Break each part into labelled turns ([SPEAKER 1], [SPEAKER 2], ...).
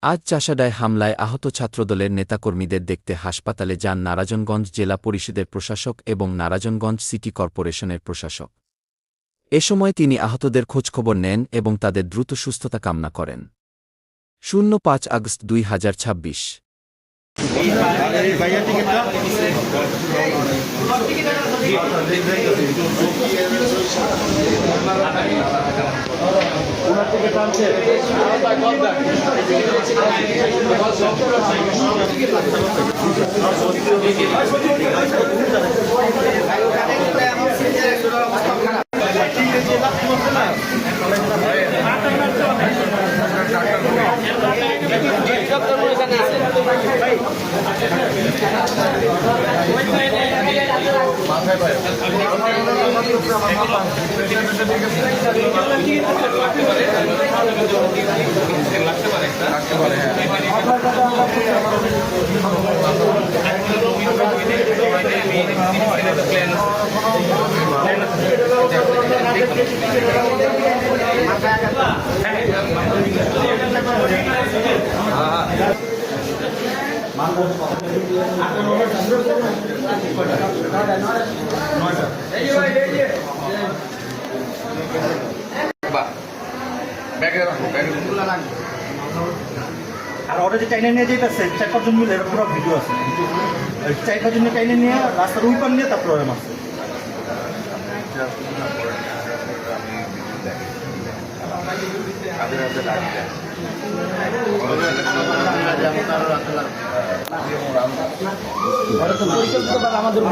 [SPEAKER 1] আজ চাষাডায় হামলায় আহত ছাত্রদলের নেতাকর্মীদের দেখতে হাসপাতালে যান নারায়ণগঞ্জ জেলা পরিষদের প্রশাসক এবং নারায়ণগঞ্জ সিটি কর্পোরেশনের প্রশাসক। এ সময় তিনি আহতদের খোঁজখবর নেন এবং তাদের দ্রুত সুস্থতা কামনা করেন। 05 আগস্ট 2026।
[SPEAKER 2] আর ওরা যে টাইনে নিয়ে যেতেছে 4-5 জন মিলে পুরো ভিডিও আছে। 4-5 জন টাইনে নিয়ে রাস্তার ওই পার নিয়ে তারপর ওরা মারছে। আমাদের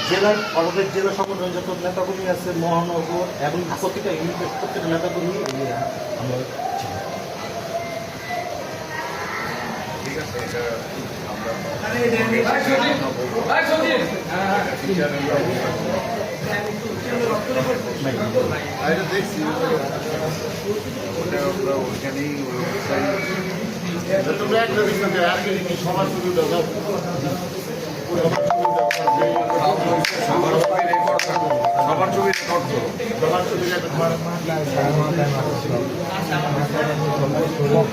[SPEAKER 2] জেলার আমাদের জেলা সংগঠন যত নেতাকর্মী আছে মহানগর এবং প্রত্যেকটা ইউনিটের প্রত্যেকটা নেতাকর্মী আমরা
[SPEAKER 3] সবার ছবি রেকর্ড করো।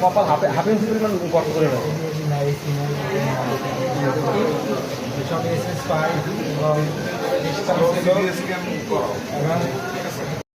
[SPEAKER 2] কপাল হাফ ইঞ্চি পরিমাণ গর্ত করে নেয়।
[SPEAKER 3] সিরিয়াস ক্যাম্প করো।